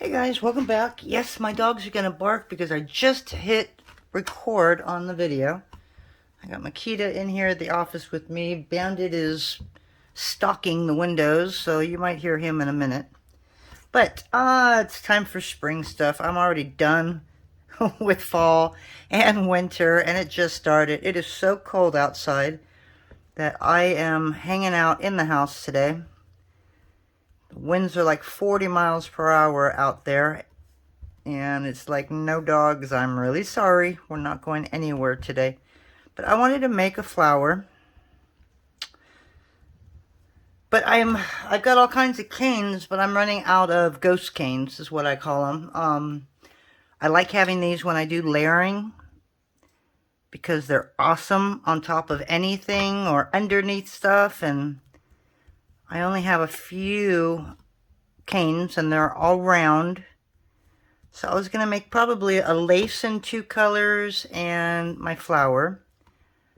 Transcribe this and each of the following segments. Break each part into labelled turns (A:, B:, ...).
A: Hey guys, welcome back. Yes, my dogs are gonna bark because I just hit record on the video. I got Makita in here at the office with me. Bandit is stalking the windows, so you might hear him in a minute. But it's time for spring stuff. I'm already done with fall and winter, and it just started. It is so cold outside that I am hanging out in the house today. The winds are like 40 miles per hour out there, and it's like, no dogs, I'm really sorry, we're not going anywhere today. But I wanted to make a flower, but I've got all kinds of canes, but I'm running out of ghost canes is what I call them. I like having these when I do layering because they're awesome on top of anything or underneath stuff, and I only have a few canes and they're all round. So I was going to make probably a lace in 2 colors and my flower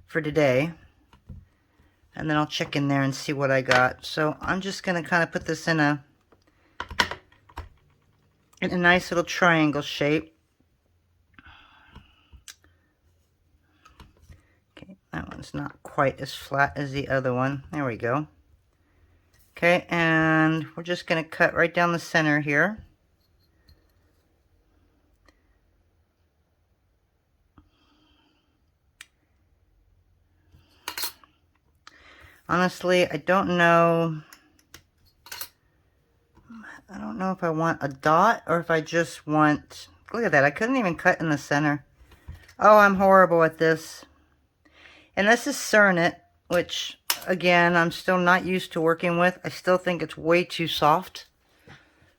A: for today. And then I'll check in there and see what I got. So I'm just going to kind of put this in a nice little triangle shape. Okay, that one's not quite as flat as the other one. There we go. Okay, and we're just going to cut right down the center here. Honestly, I don't know if I want a dot or if I just want, look at that, I couldn't even cut in the center. Oh, I'm horrible at this. And this is cernit, which again, I'm still not used to working with. I still think it's way too soft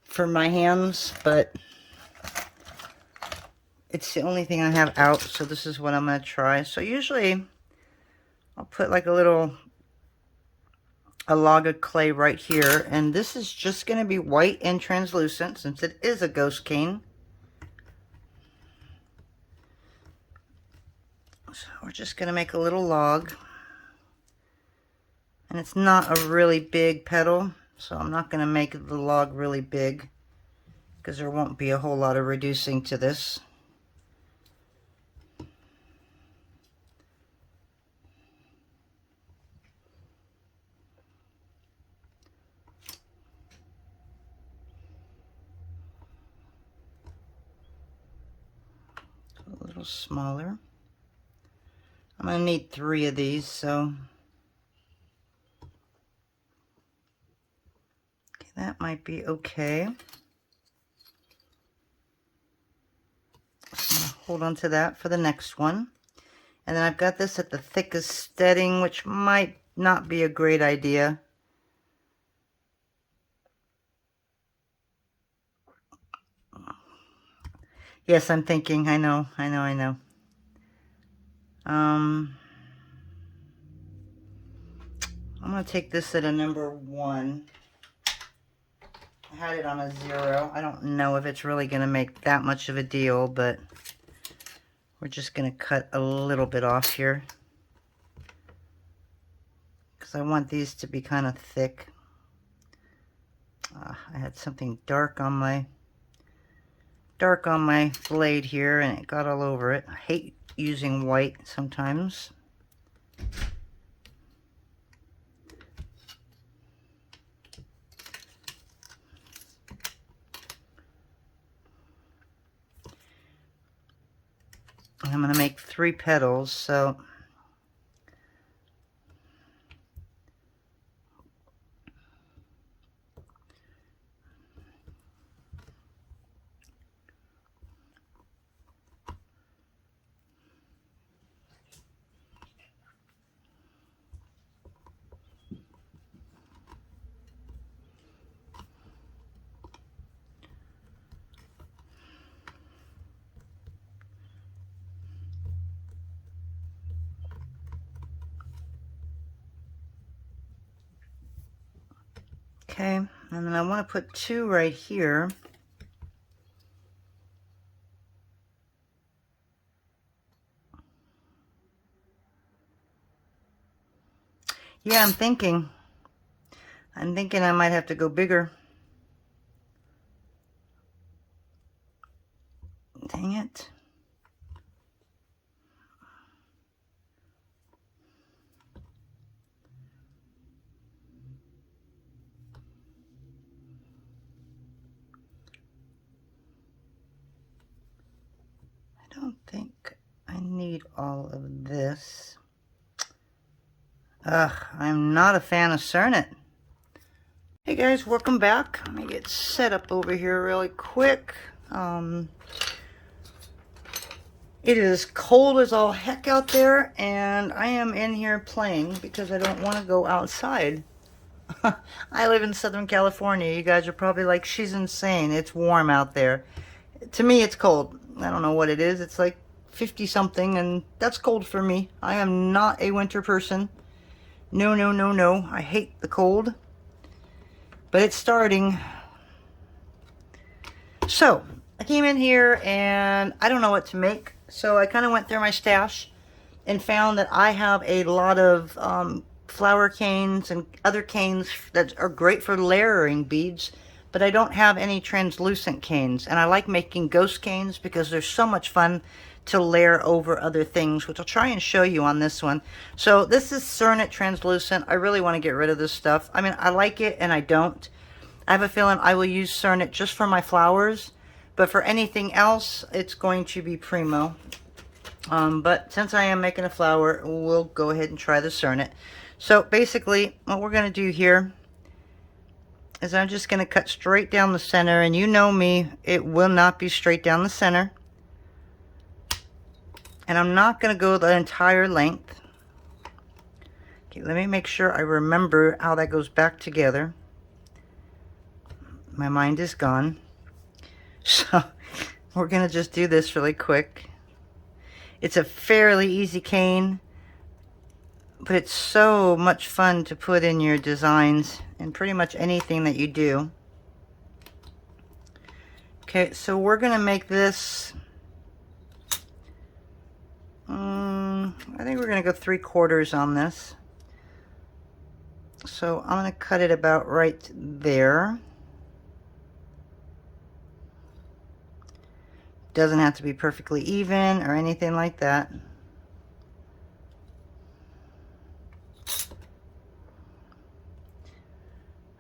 A: for my hands, but it's the only thing I have out, so this is what I'm going to try. So usually I'll put like a log of clay right here, and this is just going to be white and translucent since it is a ghost cane. So we're just going to make a little log, and it's not a really big petal, so I'm not going to make the log really big because there won't be a whole lot of reducing to this. A little smaller. I'm going to need 3 of these, so okay, that might be okay. So I'm going to hold on to that for the next one. And then I've got this at the thickest setting, which might not be a great idea. Yes, I'm thinking, I know. I'm going to take this at a number 1. I had it on a 0. I don't know if it's really going to make that much of a deal, but we're just going to cut a little bit off here because I want these to be kind of thick. I had something dark on my blade here, and it got all over it. I hate using white sometimes. I'm going to make 3 petals, so okay, and then I want to put 2 right here. Yeah, I'm thinking I might have to go bigger. Dang it. I don't think I need all of this. Ugh, I'm not a fan of cernit. Hey guys, welcome back. Let me get set up over here really quick. It is cold as all heck out there, and I am in here playing because I don't want to go outside. I live in Southern California. You guys are probably like, she's insane. It's warm out there. To me, it's cold. I don't know what it is. It's like 50 something, and that's cold for me. I am not a winter person. No, no, no, no. I hate the cold. But it's starting. So, I came in here and I don't know what to make. So I kind of went through my stash and found that I have a lot of flower canes and other canes that are great for layering beads, but I don't have any translucent canes. And I like making ghost canes because they're so much fun to layer over other things, which I'll try and show you on this one. So this is cernit translucent. I really want to get rid of this stuff. I mean, I like it and I don't. I have a feeling I will use cernit just for my flowers, but for anything else, it's going to be Premo. But since I am making a flower, we'll go ahead and try the cernit. So basically, what we're going to do here is I'm just going to cut straight down the center. And you know me, it will not be straight down the center. And I'm not going to go the entire length. Okay, let me make sure I remember how that goes back together. My mind is gone. So we're going to just do this really quick. It's a fairly easy cane, but it's so much fun to put in your designs and pretty much anything that you do. Okay, so we're going to make this, I think we're going to go 3/4 on this. So I'm going to cut it about right there. Doesn't have to be perfectly even or anything like that.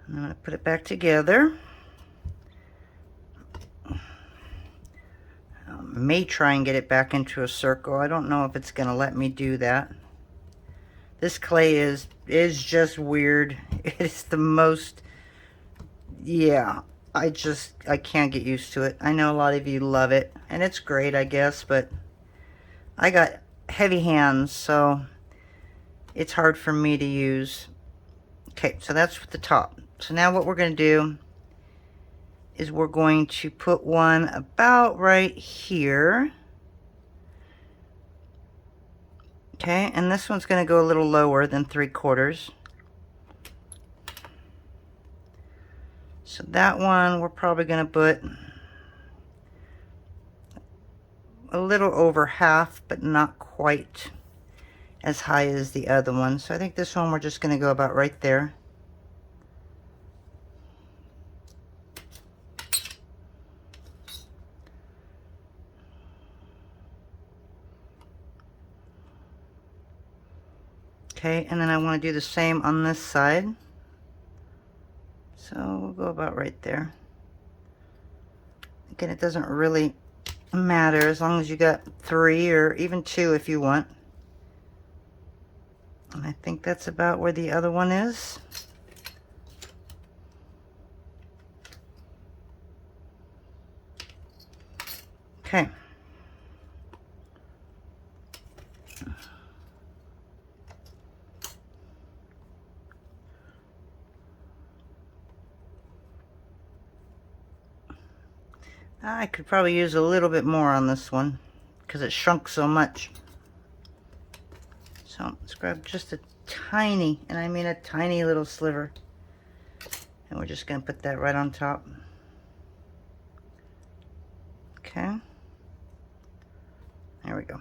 A: I'm going to put it back together. I may try and get it back into a circle. I don't know if it's going to let me do that. This clay is just weird. It is the most, yeah. I can't get used to it. I know a lot of you love it, and it's great, I guess, but I got heavy hands, so it's hard for me to use. Okay, so that's the top. So now what we're going to do is we're going to put one about right here. Okay, and this one's going to go a little lower than 3/4. So that one we're probably going to put a little over half, but not quite as high as the other one. So I think this one we're just going to go about right there. Okay, and then I want to do the same on this side. So we'll go about right there. Again, it doesn't really matter as long as you got 3 or even 2 if you want. And I think that's about where the other one is. Okay. I could probably use a little bit more on this one because it shrunk so much. So let's grab just a tiny, and I mean a tiny little sliver. And we're just going to put that right on top. Okay. There we go.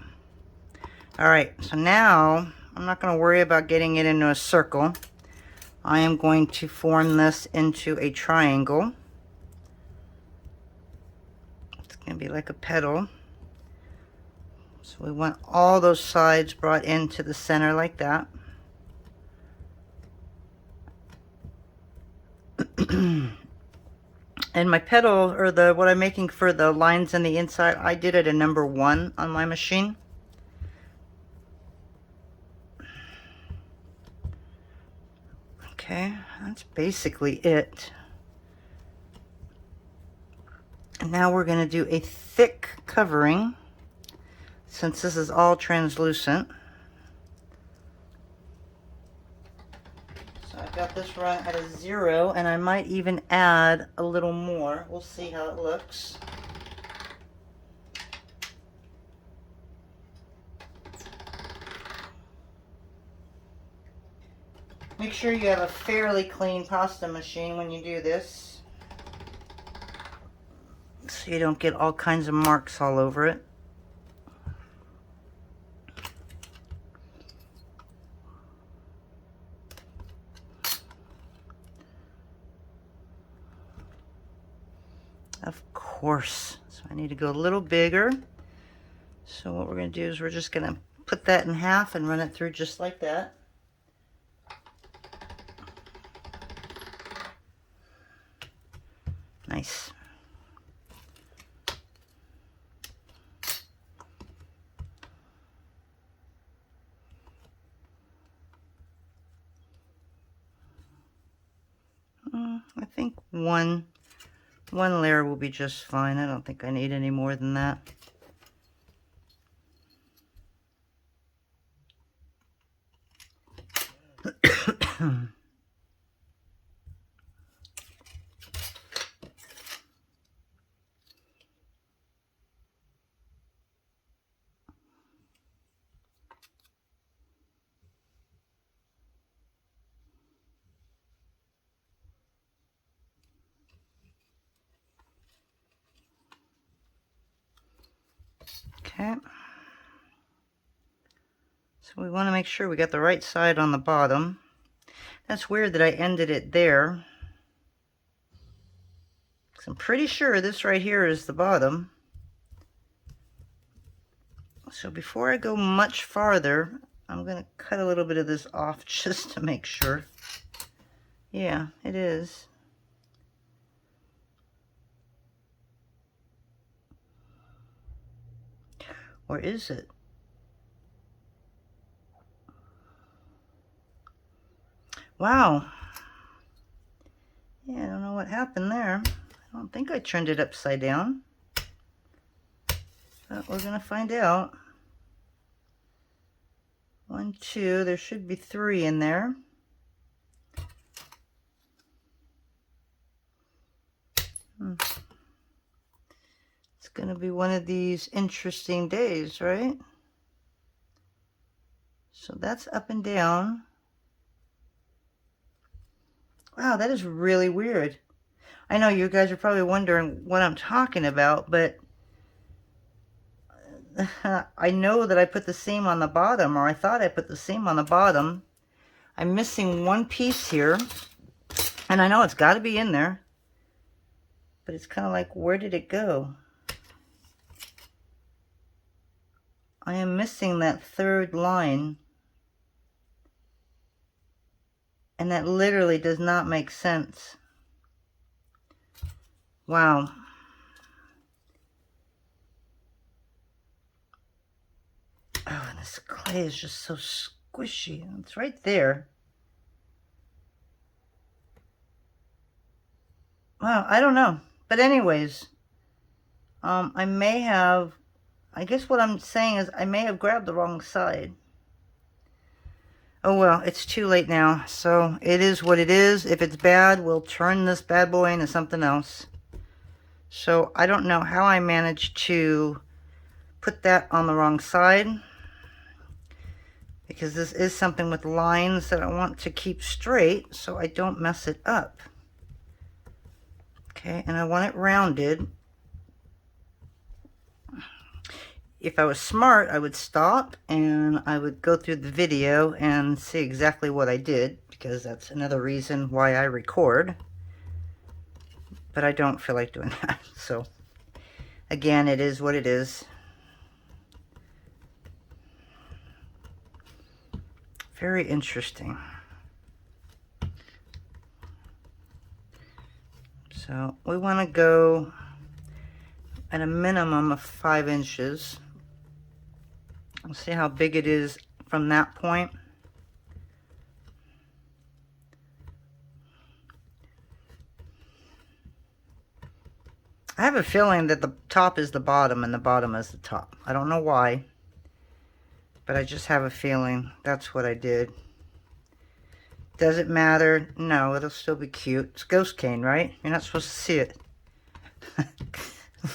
A: Alright, so now I'm not going to worry about getting it into a circle. I am going to form this into a triangle. It's going to be like a petal. So we want all those sides brought into the center like that. And my pedal, or what I'm making for the lines on the inside, I did it a number 1 on my machine. Okay, that's basically it. And now we're going to do a thick covering, since this is all translucent. So I've got this run at a 0, and I might even add a little more. We'll see how it looks. Make sure you have a fairly clean pasta machine when you do this, so you don't get all kinds of marks all over it. Of course. So I need to go a little bigger. So what we're going to do is we're just going to put that in half and run it through just like that. Nice. I think one layer will be just fine. I don't think I need any more than that. Okay. So we want to make sure we got the right side on the bottom. That's weird that I ended it there, 'cause I'm pretty sure this right here is the bottom. So before I go much farther, I'm going to cut a little bit of this off just to make sure. Yeah, it is. Or is it? Wow. Yeah, I don't know what happened there. I don't think I turned it upside down. But we're going to find out. 1, 2, there should be 3 in there. It's going to be one of these interesting days, right? So that's up and down. Wow, that is really weird. I know you guys are probably wondering what I'm talking about, but I know that I put the seam on the bottom, or I thought I put the seam on the bottom. I'm missing one piece here, and I know it's got to be in there, but it's kind of like, where did it go? I am missing that third line, and that literally does not make sense. Wow. Oh, and this clay is just so squishy. It's right there. Wow, I don't know. But anyways, I may have, I guess what I'm saying is I may have grabbed the wrong side. Oh well, it's too late now. So it is what it is. If it's bad, we'll turn this bad boy into something else. So I don't know how I managed to put that on the wrong side, because this is something with lines that I want to keep straight so I don't mess it up. Okay, and I want it rounded. If I was smart, I would stop and I would go through the video and see exactly what I did, because that's another reason why I record. But I don't feel like doing that. So again, it is what it is. Very interesting. So we want to go at a minimum of 5 inches. Let's see how big it is from that point. I have a feeling that the top is the bottom and the bottom is the top. I don't know why, but I just have a feeling that's what I did. Does it matter? No, it'll still be cute. It's ghost cane, right? You're not supposed to see it.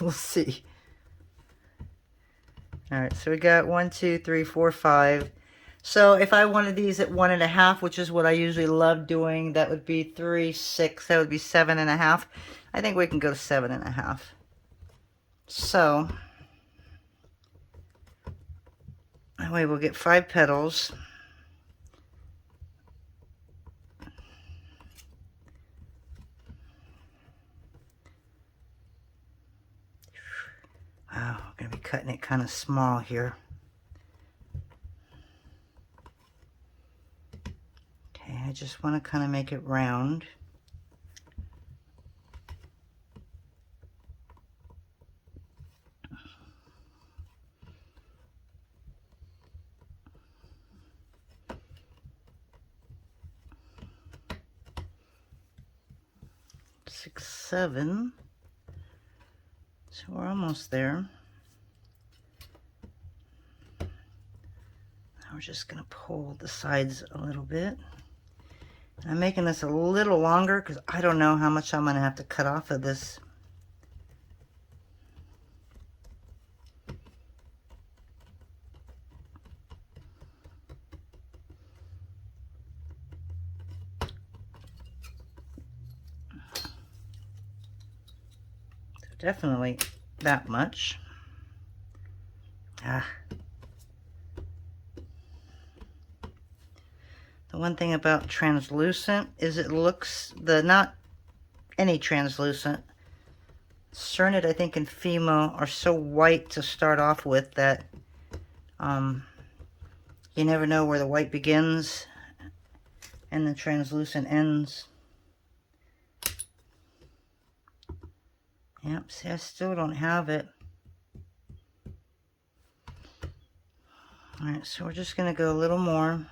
A: We'll see. Alright, so we got 1, 2, 3, 4, 5. So if I wanted these at 1.5, which is what I usually love doing, that would be 3, 6, that would be 7.5. I think we can go to 7.5. So that way we'll get 5 petals. Wow, we're going to be cutting it kind of small here. Okay, I just want to kind of make it round. Six, 7. So we're almost there. Now we're just going to pull the sides a little bit. I'm making this a little longer because I don't know how much I'm going to have to cut off of this. Definitely that much. The one thing about translucent is it looks, not any translucent, cernit I think and Fimo are so white to start off with that you never know where the white begins and the translucent ends. Yep, see, I still don't have it. Alright, so we're just going to go a little more.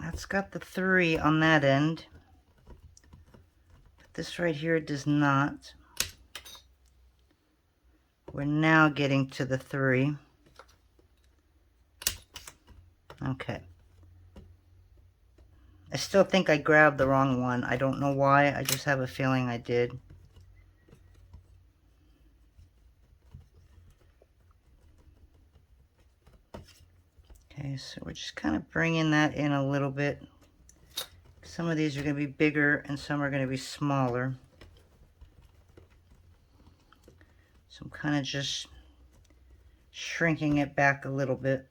A: That's got the 3 on that end. But this right here does not. We're now getting to the 3. Okay. I still think I grabbed the wrong one. I don't know why. I just have a feeling I did. Okay, so we're just kind of bringing that in a little bit. Some of these are going to be bigger and some are going to be smaller. So I'm kind of just shrinking it back a little bit.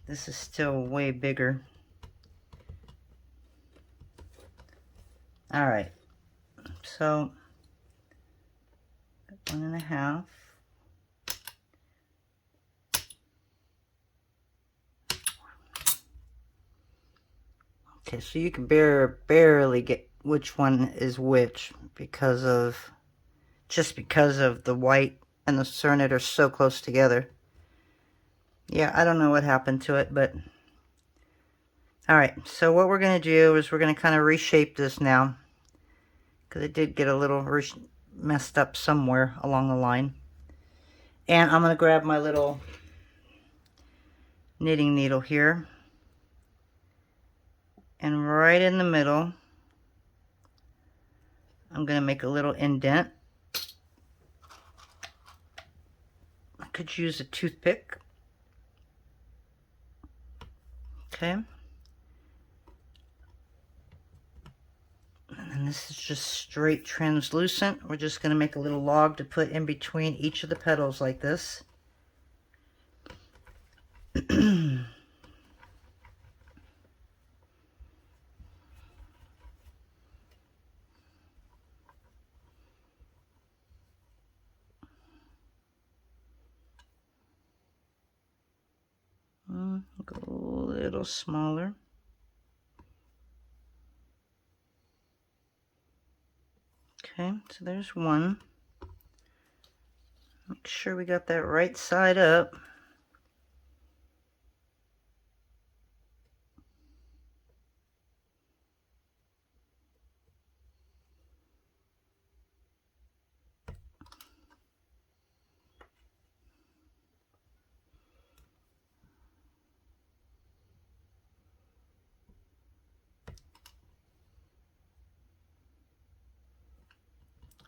A: This is still way bigger. All right, so 1.5. Okay, so you can barely get which one is which because of, just because of the white and the cernit are so close together. Yeah, I don't know what happened to it, but alright, so what we're going to do is we're going to kind of reshape this now because it did get a little messed up somewhere along the line. And I'm going to grab my little knitting needle here, and right in the middle I'm going to make a little indent. I could use a toothpick. Okay. And this is just straight translucent. We're just going to make a little log to put in between each of the petals like this. Go a little smaller. Okay, so there's one. Make sure we got that right side up.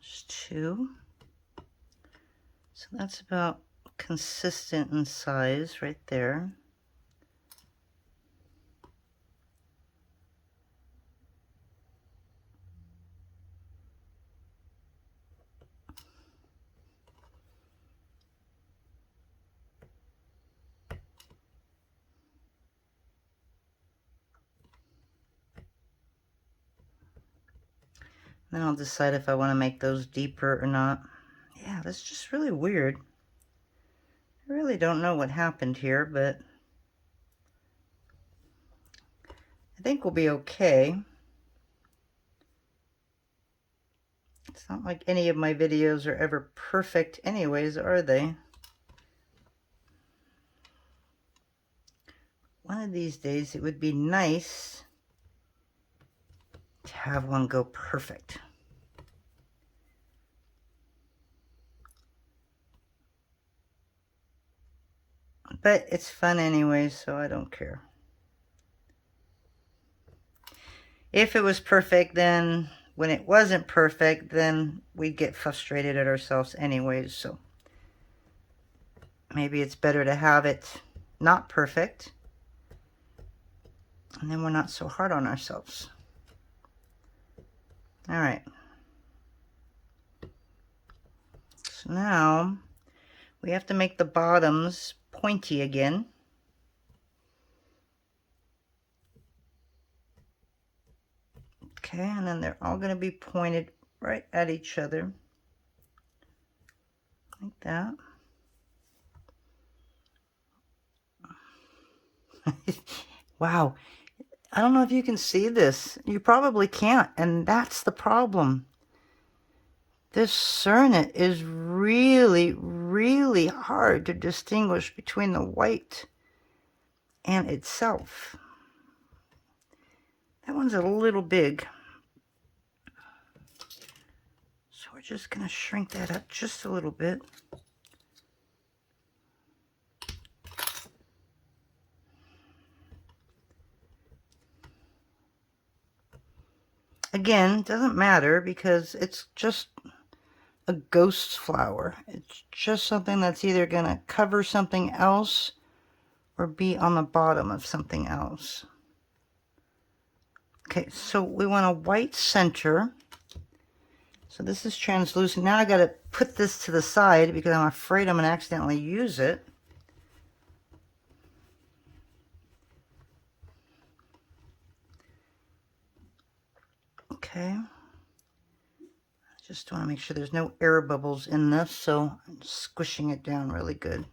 A: There's two. So that's about consistent in size right there. Then I'll decide if I want to make those deeper or not. Yeah, that's just really weird. I really don't know what happened here, but I think we'll be okay. It's not like any of my videos are ever perfect anyways, are they? One of these days it would be nice to have one go perfect. But it's fun anyway, so I don't care. If it was perfect, then when it wasn't perfect, then we'd get frustrated at ourselves anyways. So maybe it's better to have it not perfect, and then we're not so hard on ourselves. All right. So now we have to make the bottoms pointy again. Okay, and then they're all going to be pointed right at each other, like that. Wow, I don't know if you can see this. You probably can't, and that's the problem. This cernit is really, really hard to distinguish between the white and itself. That one's a little big. So we're just going to shrink that up just a little bit. Again, doesn't matter because it's just a ghost flower. It's just something that's either going to cover something else or be on the bottom of something else. Okay, so we want a white center. So this is translucent. Now I got to put this to the side because I'm afraid I'm going to accidentally use it. Okay. I just want to make sure there's no air bubbles in this, so I'm squishing it down really good.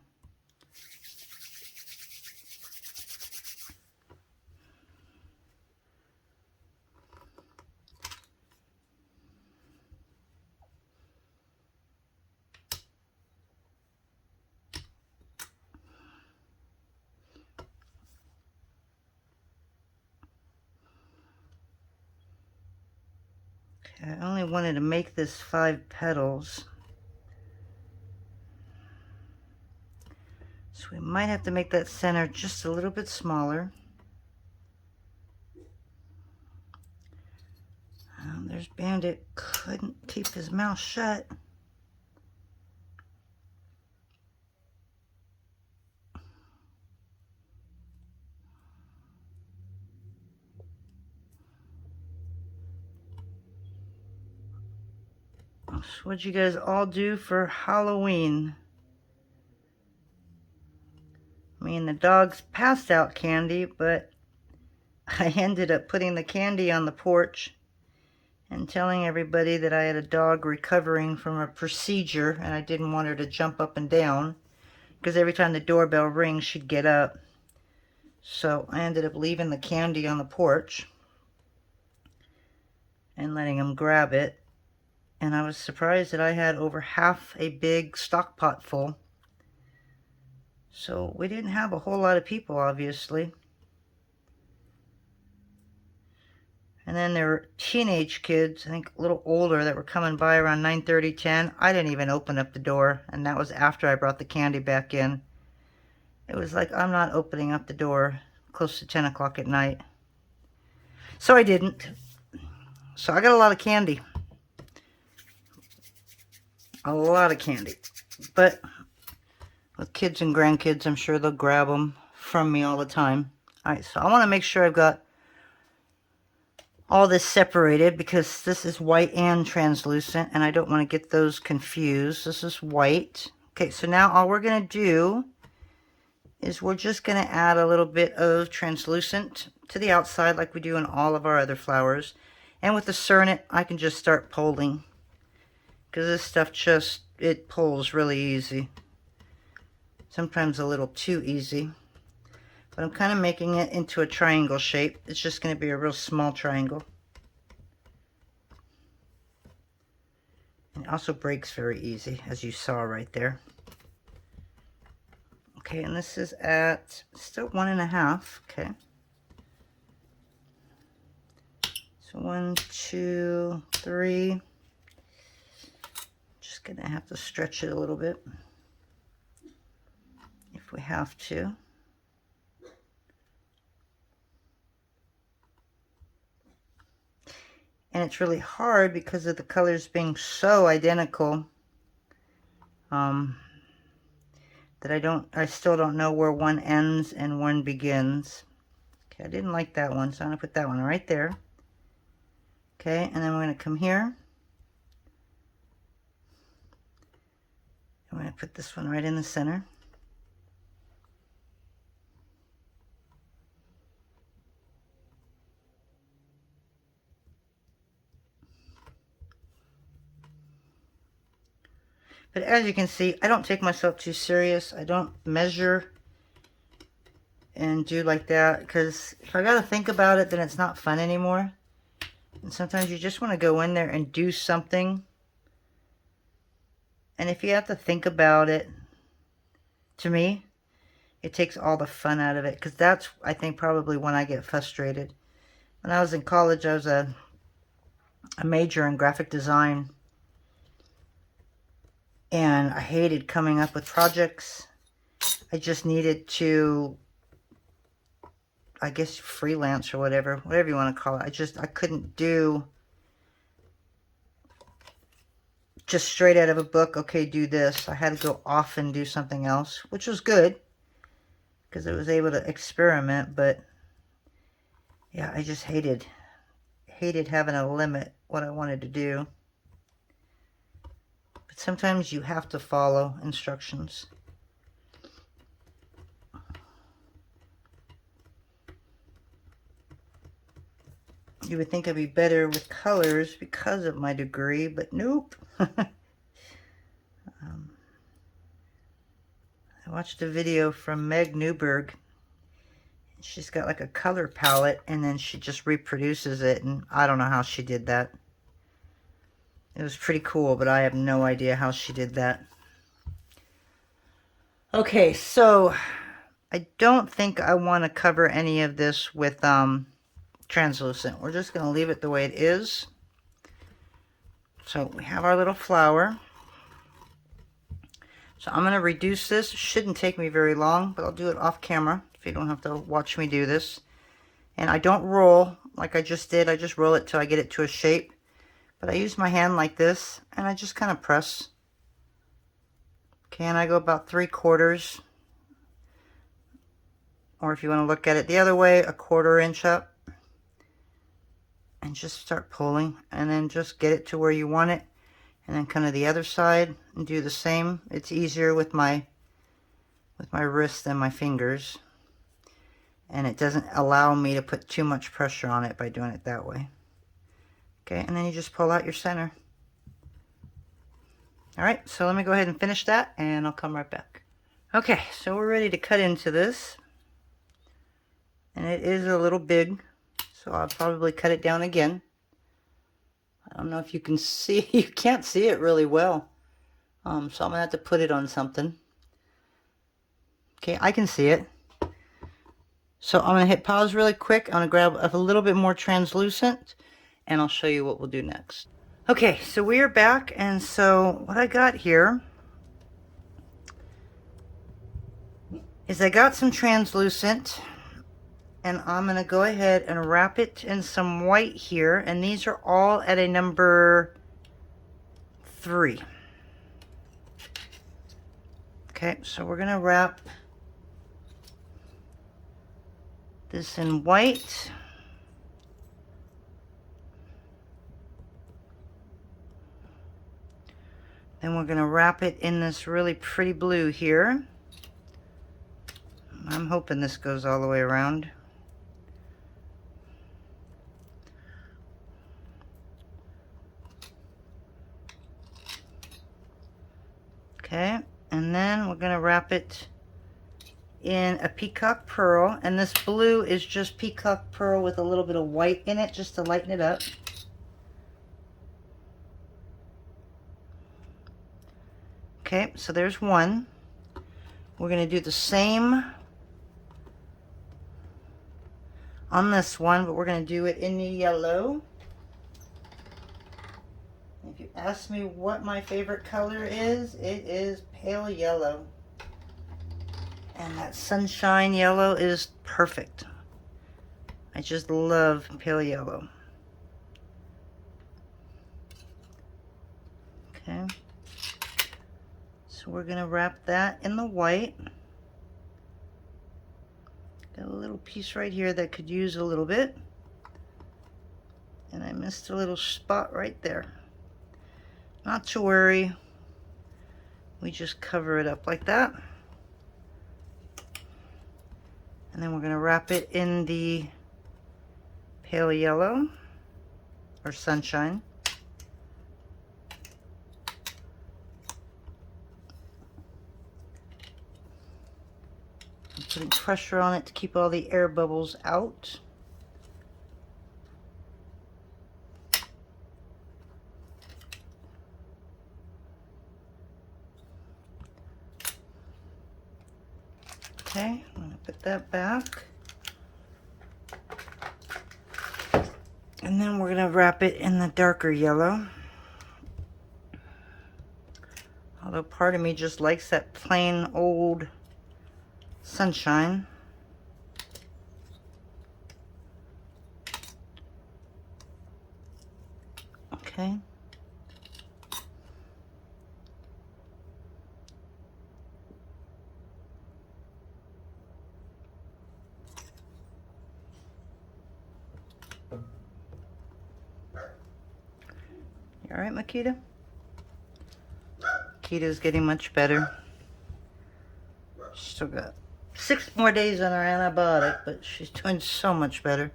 A: I only wanted to make this 5 petals. So we might have to make that center just a little bit smaller. There's Bandit, couldn't keep his mouth shut. So what'd you guys all do for Halloween? I mean, the dogs passed out candy, but I ended up putting the candy on the porch and telling everybody that I had a dog recovering from a procedure and I didn't want her to jump up and down because every time the doorbell rings, she'd get up. So I ended up leaving the candy on the porch and letting him grab it. And I was surprised that I had over half a big stock pot full. So we didn't have a whole lot of people, obviously. And then there were teenage kids, I think a little older, that were coming by around 9:30, 10. I didn't even open up the door, and that was after I brought the candy back in. It was like, I'm not opening up the door close to 10 o'clock at night. So I didn't. So I got a lot of candy. A lot of candy. But with kids and grandkids, I'm sure they'll grab them from me all the time. Alright, so I want to make sure I've got all this separated because this is white and translucent and I don't want to get those confused. This is white. Okay, so now all we're going to do is we're just going to add a little bit of translucent to the outside like we do in all of our other flowers. And with the cernit, I can just start pulling because this stuff just, it pulls really easy. Sometimes a little too easy. But I'm kind of making it into a triangle shape. It's just going to be a real small triangle. And it also breaks very easy, as you saw right there. Okay, and this is at still 1.5. Okay. So 1, 2, 3. Just going to have to stretch it a little bit if we have to. And it's really hard because of the colors being so identical that I still don't know where one ends and one begins. Okay, I didn't like that one, so I'm going to put that one right there. Okay, and then we're going to come here. I'm going to put this one right in the center. But as you can see, I don't take myself too serious. I don't measure and do like that because if I got to think about it, then it's not fun anymore. And sometimes you just want to go in there and do something. And if you have to think about it, to me, it takes all the fun out of it. Because that's, I think, probably when I get frustrated. When I was in college, I was a major in graphic design. And I hated coming up with projects. I just needed to, I guess, freelance or whatever you want to call it. I couldn't do just straight out of a book, okay, do this. I had to go off and do something else, which was good because I was able to experiment, but yeah, I just hated having to limit what I wanted to do. But sometimes you have to follow instructions. You would think I'd be better with colors because of my degree, but nope. I watched a video from Meg Newberg. She's got like a color palette and then she just reproduces it, and I don't know how she did that. It was pretty cool, but I have no idea how she did that. Okay, so I don't think I want to cover any of this with translucent. We're just going to leave it the way it is. So we have our little flower. So I'm going to reduce this. It shouldn't take me very long, but I'll do it off camera if you don't have to watch me do this. And I don't roll like I just did. I just roll it till I get it to a shape. But I use my hand like this, and I just kind of press. Okay, and I go about 3/4. Or if you want to look at it the other way, 1/4 inch up. And just start pulling, and then just get it to where you want it. And then kind of the other side and do the same. It's easier with my wrist than my fingers. And it doesn't allow me to put too much pressure on it by doing it that way. Okay, and then you just pull out your center. Alright, so let me go ahead and finish that, and I'll come right back. Okay, so we're ready to cut into this. And it is a little big, so I'll probably cut it down again. I don't know if you can see, you can't see it really well. So I'm gonna have to put it on something. Okay, I can see it. So I'm gonna hit pause really quick. I'm gonna grab a little bit more translucent and I'll show you what we'll do next. Okay, so we are back, and so what I got here is I got some translucent, and I'm gonna go ahead and wrap it in some white here, and these are all at a number 3. Okay, so we're gonna wrap this in white. Then we're gonna wrap it in this really pretty blue here. I'm hoping this goes all the way around. Okay, and then we're gonna wrap it in a peacock pearl, and this blue is just peacock pearl with a little bit of white in it just to lighten it up. Okay, so there's one. We're going to do the same on this one, but we're going to do it in the yellow. If you ask me what my favorite color is, it is pale yellow. And that sunshine yellow is perfect. I just love pale yellow. Okay. So we're going to wrap that in the white. Got a little piece right here that could use a little bit. And I missed a little spot right there. Not to worry. We just cover it up like that. And then we're going to wrap it in the pale yellow or sunshine. I'm putting pressure on it to keep all the air bubbles out. Okay, I'm going to put that back. And then we're going to wrap it in the darker yellow. Although part of me just likes that plain old sunshine. Okay. You all right, Makita? Makita's getting much better. Still got 6 more days on her antibiotic, but she's doing so much better.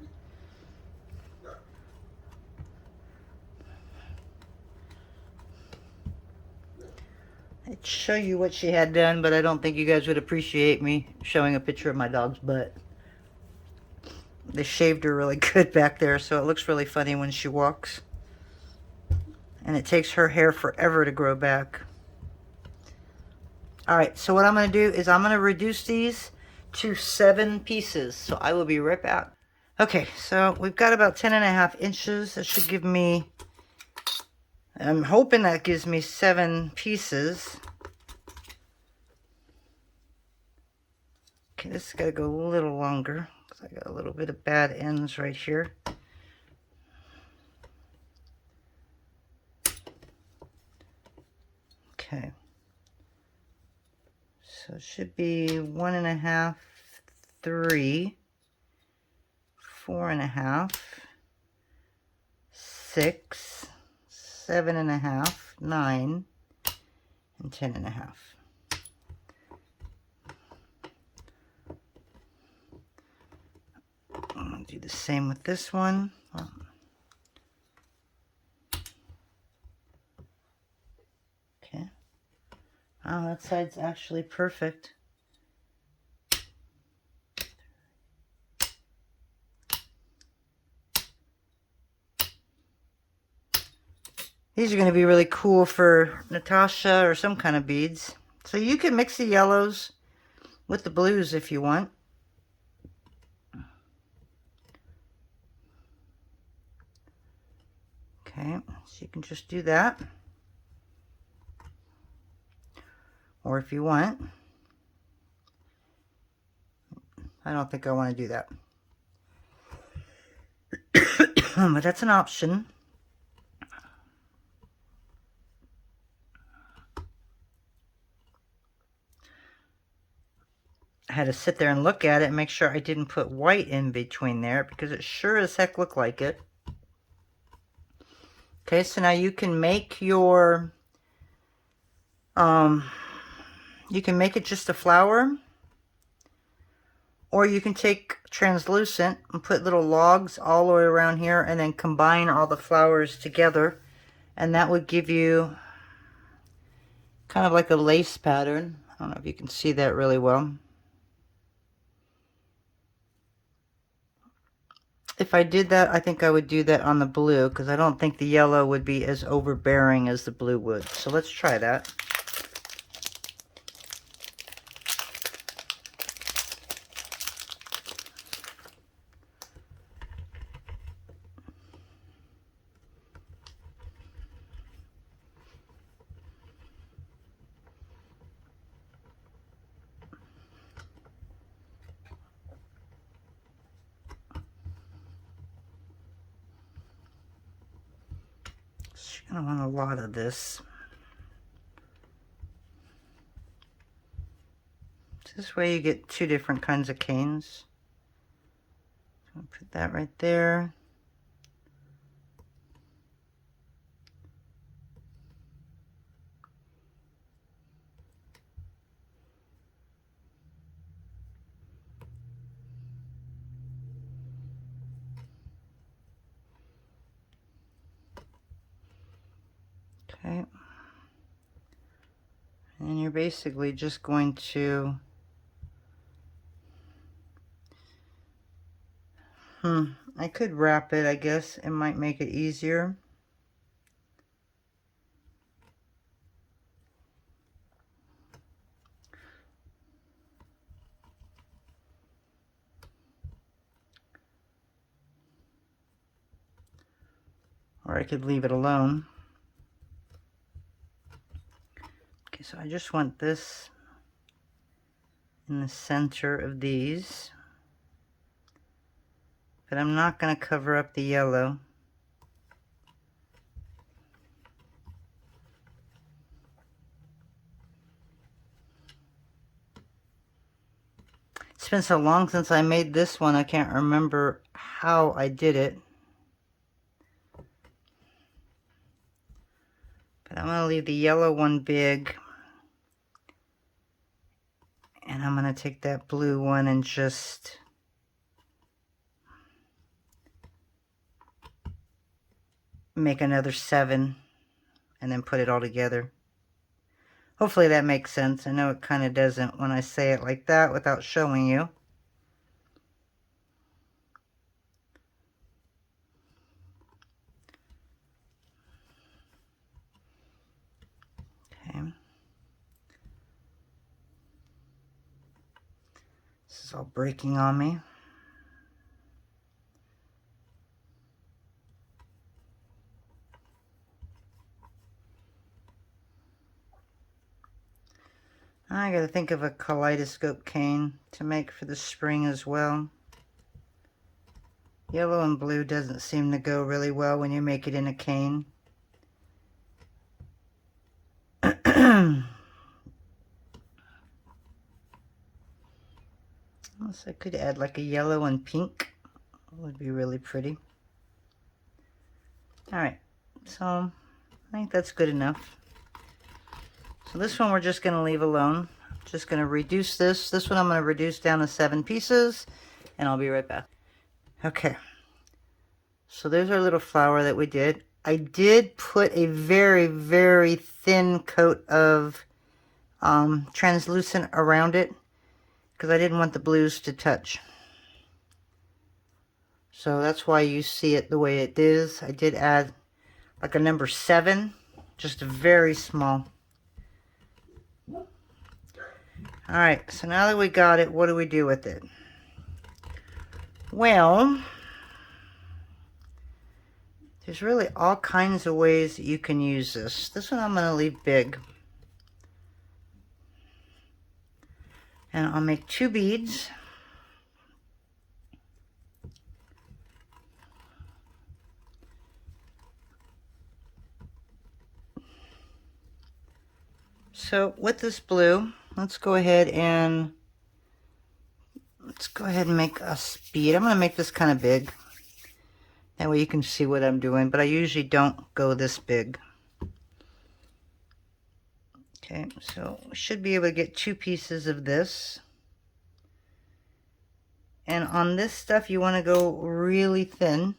A: I'd show you what she had done, but I don't think you guys would appreciate me showing a picture of my dog's butt. They shaved her really good back there, so it looks really funny when she walks. And it takes her hair forever to grow back. Alright, so what I'm going to do is I'm going to reduce these to 7 pieces. So I will be right back. Okay, so we've got about 10.5 inches. That should give me, I'm hoping that gives me 7 pieces. Okay, this has got to go a little longer because I got a little bit of bad ends right here. Okay. So it should be 1.5, 3, 4.5, 6, 7.5, 9, and 10.5. I'm going to do the same with this one. Okay. Oh, that side's actually perfect. These are going to be really cool for Natasha or some kind of beads. So you can mix the yellows with the blues if you want. Okay, so you can just do that. Or if you want, I don't think I want to do that. But that's an option. I had to sit there and look at it and make sure I didn't put white in between there, because it sure as heck looked like it. Okay, so now you can make your, you can make it just a flower, or you can take translucent and put little logs all the way around here and then combine all the flowers together, and that would give you kind of like a lace pattern. I don't know if you can see that really well. If I did that, I think I would do that on the blue, because I don't think the yellow would be as overbearing as the blue would. So let's try that. I don't want a lot of this. This way you get two different kinds of canes. So I'll put that right there. Okay. And you're basically just going to I could wrap it, I guess. It might make it easier. Or I could leave it alone. Okay, so I just want this in the center of these. But I'm not going to cover up the yellow. It's been so long since I made this one, I can't remember how I did it. But I'm going to leave the yellow one big. And I'm going to take that blue one and just make another 7 and then put it all together. Hopefully that makes sense. I know it kind of doesn't when I say it like that without showing you. Okay. This is all breaking on me. I gotta think of a kaleidoscope cane to make for the spring as well. Yellow and blue doesn't seem to go really well when you make it in a cane. Unless I could add like a yellow and pink. That would be really pretty. Alright, so I think that's good enough. So this one we're just going to leave alone. Just going to reduce this. This one I'm going to reduce down to 7 pieces, and I'll be right back. Okay, so there's our little flower that we did. I did put a very, very thin coat of translucent around it because I didn't want the blues to touch. So that's why you see it the way it is. I did add like a number 7, just very small. All right, so now that we got it, what do we do with it? Well, there's really all kinds of ways that you can use this. This one I'm going to leave big. And I'll make 2 beads. So with this blue, let's go ahead and make a bead. I'm going to make this kind of big. That way you can see what I'm doing, but I usually don't go this big. Okay, so we should be able to get 2 pieces of this. And on this stuff, you want to go really thin.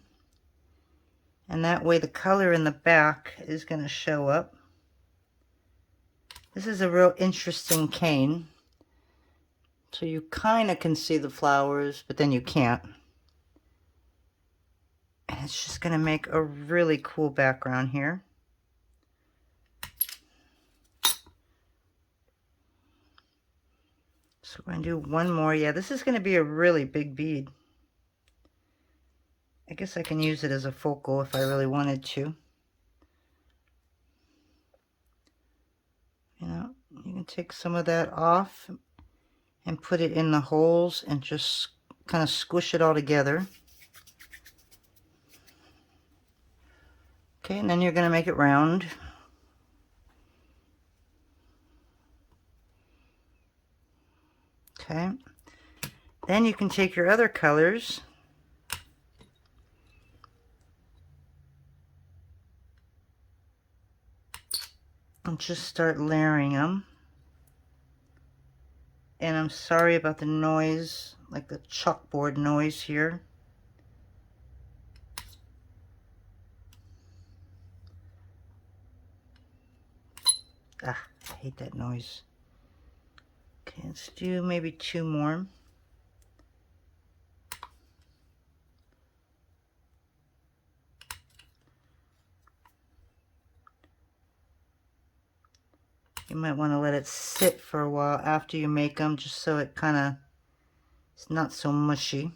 A: And that way the color in the back is going to show up. This is a real interesting cane. So you kind of can see the flowers, but then you can't. And it's just going to make a really cool background here. So we're going to do one more. Yeah, this is going to be a really big bead. I guess I can use it as a focal if I really wanted to. You know, you can take some of that off and put it in the holes and just kind of squish it all together. Okay, and then you're going to make it round. Okay, then you can take your other colors and just start layering them. And I'm sorry about the noise, like the chalkboard noise here. Ah, I hate that noise. Okay, let's do maybe 2 more. You might want to let it sit for a while after you make them, just so it kind of is not so mushy.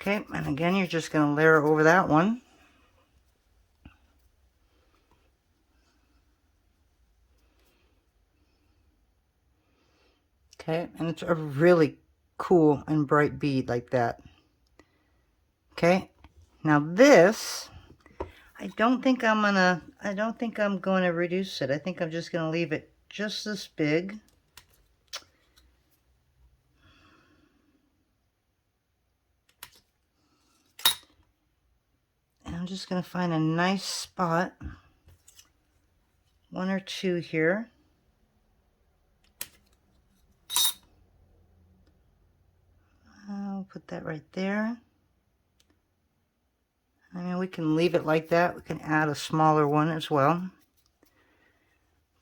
A: Okay, and again, you're just going to layer over that one. Okay, and it's a really cool and bright bead like that. Okay, now this, I don't think I'm going to reduce it. I think I'm just going to leave it just this big. And I'm just going to find a nice spot, 1 or 2 here. I'll put that right there. I mean, we can leave it like that. We can add a smaller one as well.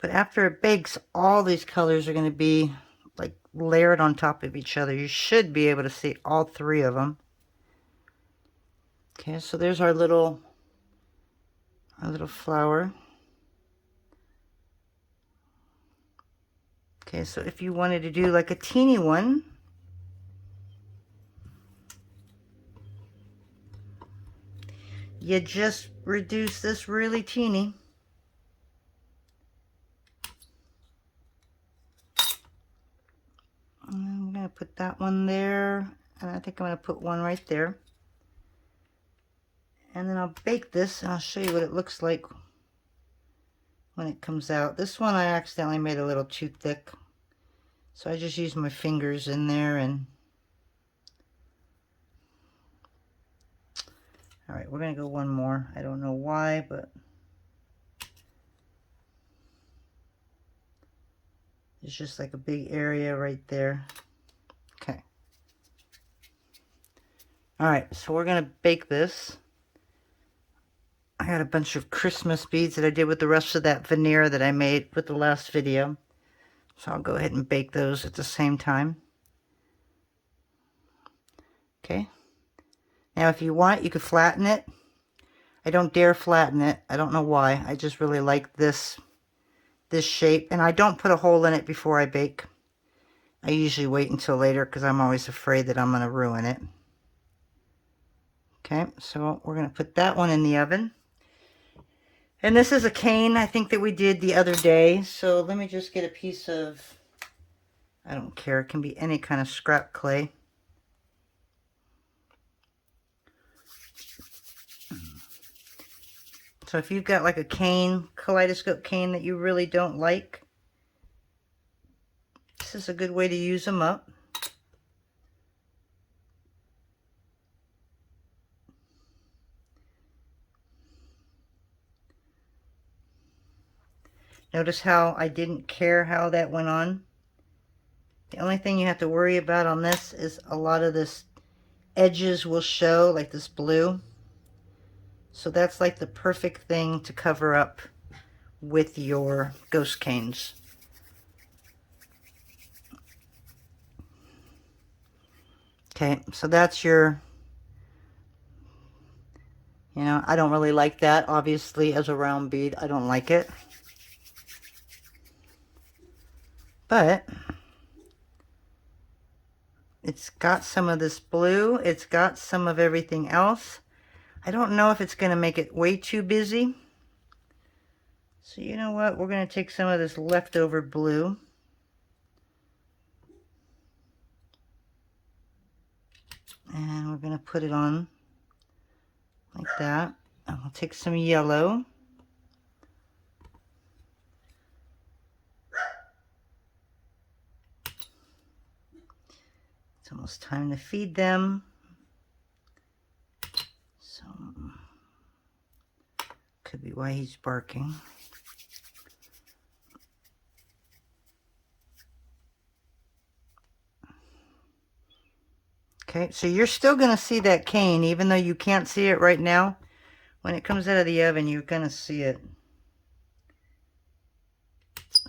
A: But after it bakes, all these colors are going to be like layered on top of each other. You should be able to see all 3 of them. Okay, so there's our little flower. Okay, so if you wanted to do like a teeny one, you just reduce this really teeny. I'm going to put that one there, and I think I'm going to put one right there. And then I'll bake this, and I'll show you what it looks like when it comes out. This one I accidentally made a little too thick, so I just used my fingers in there. And all right, we're going to go one more. I don't know why, but it's just like a big area right there. Okay. All right, so we're going to bake this. I got a bunch of Christmas beads that I did with the rest of that veneer that I made with the last video. So I'll go ahead and bake those at the same time. Okay. Now if you want, you could flatten it. I don't dare flatten it. I don't know why. I just really like this shape. And I don't put a hole in it before I bake. I usually wait until later because I'm always afraid that I'm going to ruin it. Okay, so we're going to put that one in the oven. And this is a cane I think that we did the other day. So let me just get a piece of, I don't care, it can be any kind of scrap clay. So if you've got like a cane, kaleidoscope cane that you really don't like, this is a good way to use them up. Notice how I didn't care how that went on. The only thing you have to worry about on this is a lot of this edges will show, like this blue. So that's like the perfect thing to cover up with your ghost canes. Okay, so that's your, you know, I don't really like that, obviously, as a round bead. I don't like it. But it's got some of this blue. It's got some of everything else. I don't know if it's going to make it way too busy. So you know what? We're going to take some of this leftover blue. And we're going to put it on like that. And we'll take some yellow. It's almost time to feed them. So, could be why he's barking. Okay, so you're still going to see that cane, even though you can't see it right now. When it comes out of the oven, you're going to see it.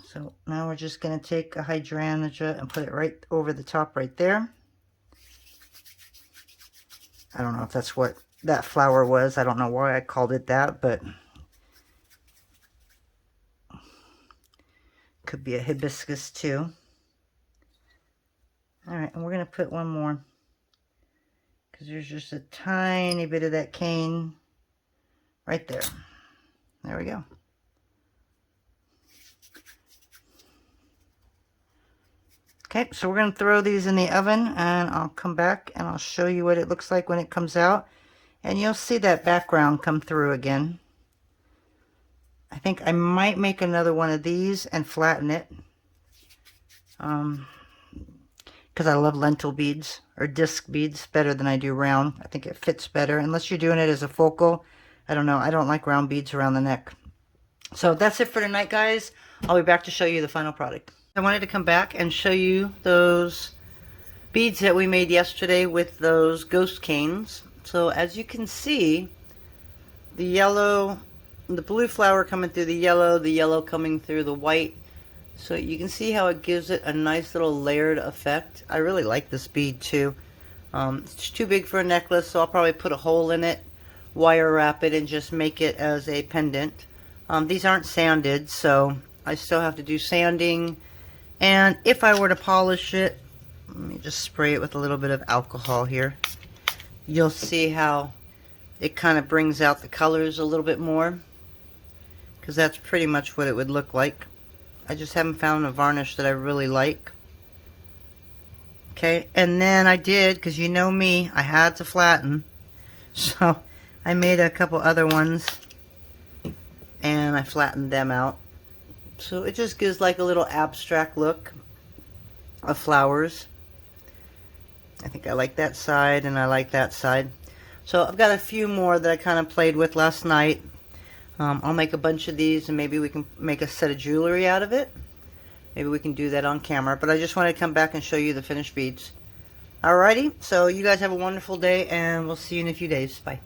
A: So now we're just going to take a hydrangea and put it right over the top right there. I don't know if that's what that flower was. I don't know why I called it that, but could be a hibiscus too. All right, and we're going to put one more because there's just a tiny bit of that cane right there. There we go. Okay, so we're going to throw these in the oven, and I'll come back and I'll show you what it looks like when it comes out. And you'll see that background come through again. I think I might make another one of these and flatten it. Because I love lentil beads or disc beads better than I do round. I think it fits better, unless you're doing it as a focal. I don't know. I don't like round beads around the neck. So that's it for tonight, guys. I'll be back to show you the final product. I wanted to come back and show you those beads that we made yesterday with those ghost canes. So as you can see, the yellow, the blue flower coming through the yellow coming through the white. So you can see how it gives it a nice little layered effect. I really like this bead too. It's too big for a necklace, so I'll probably put a hole in it, wire wrap it, and just make it as a pendant. These aren't sanded, so I still have to do sanding. And if I were to polish it, let me just spray it with a little bit of alcohol here. You'll see how it kind of brings out the colors a little bit more, because that's pretty much what it would look like. I just haven't found a varnish that I really like. Okay, and then I did, because you know me, I had to flatten. So I made a couple other ones and I flattened them out. So it just gives like a little abstract look of flowers. I think I like that side and I like that side. So I've got a few more that I kind of played with last night. I'll make a bunch of these and maybe we can make a set of jewelry out of it. Maybe we can do that on camera. But I just wanted to come back and show you the finished beads. Alrighty, so you guys have a wonderful day and we'll see you in a few days. Bye.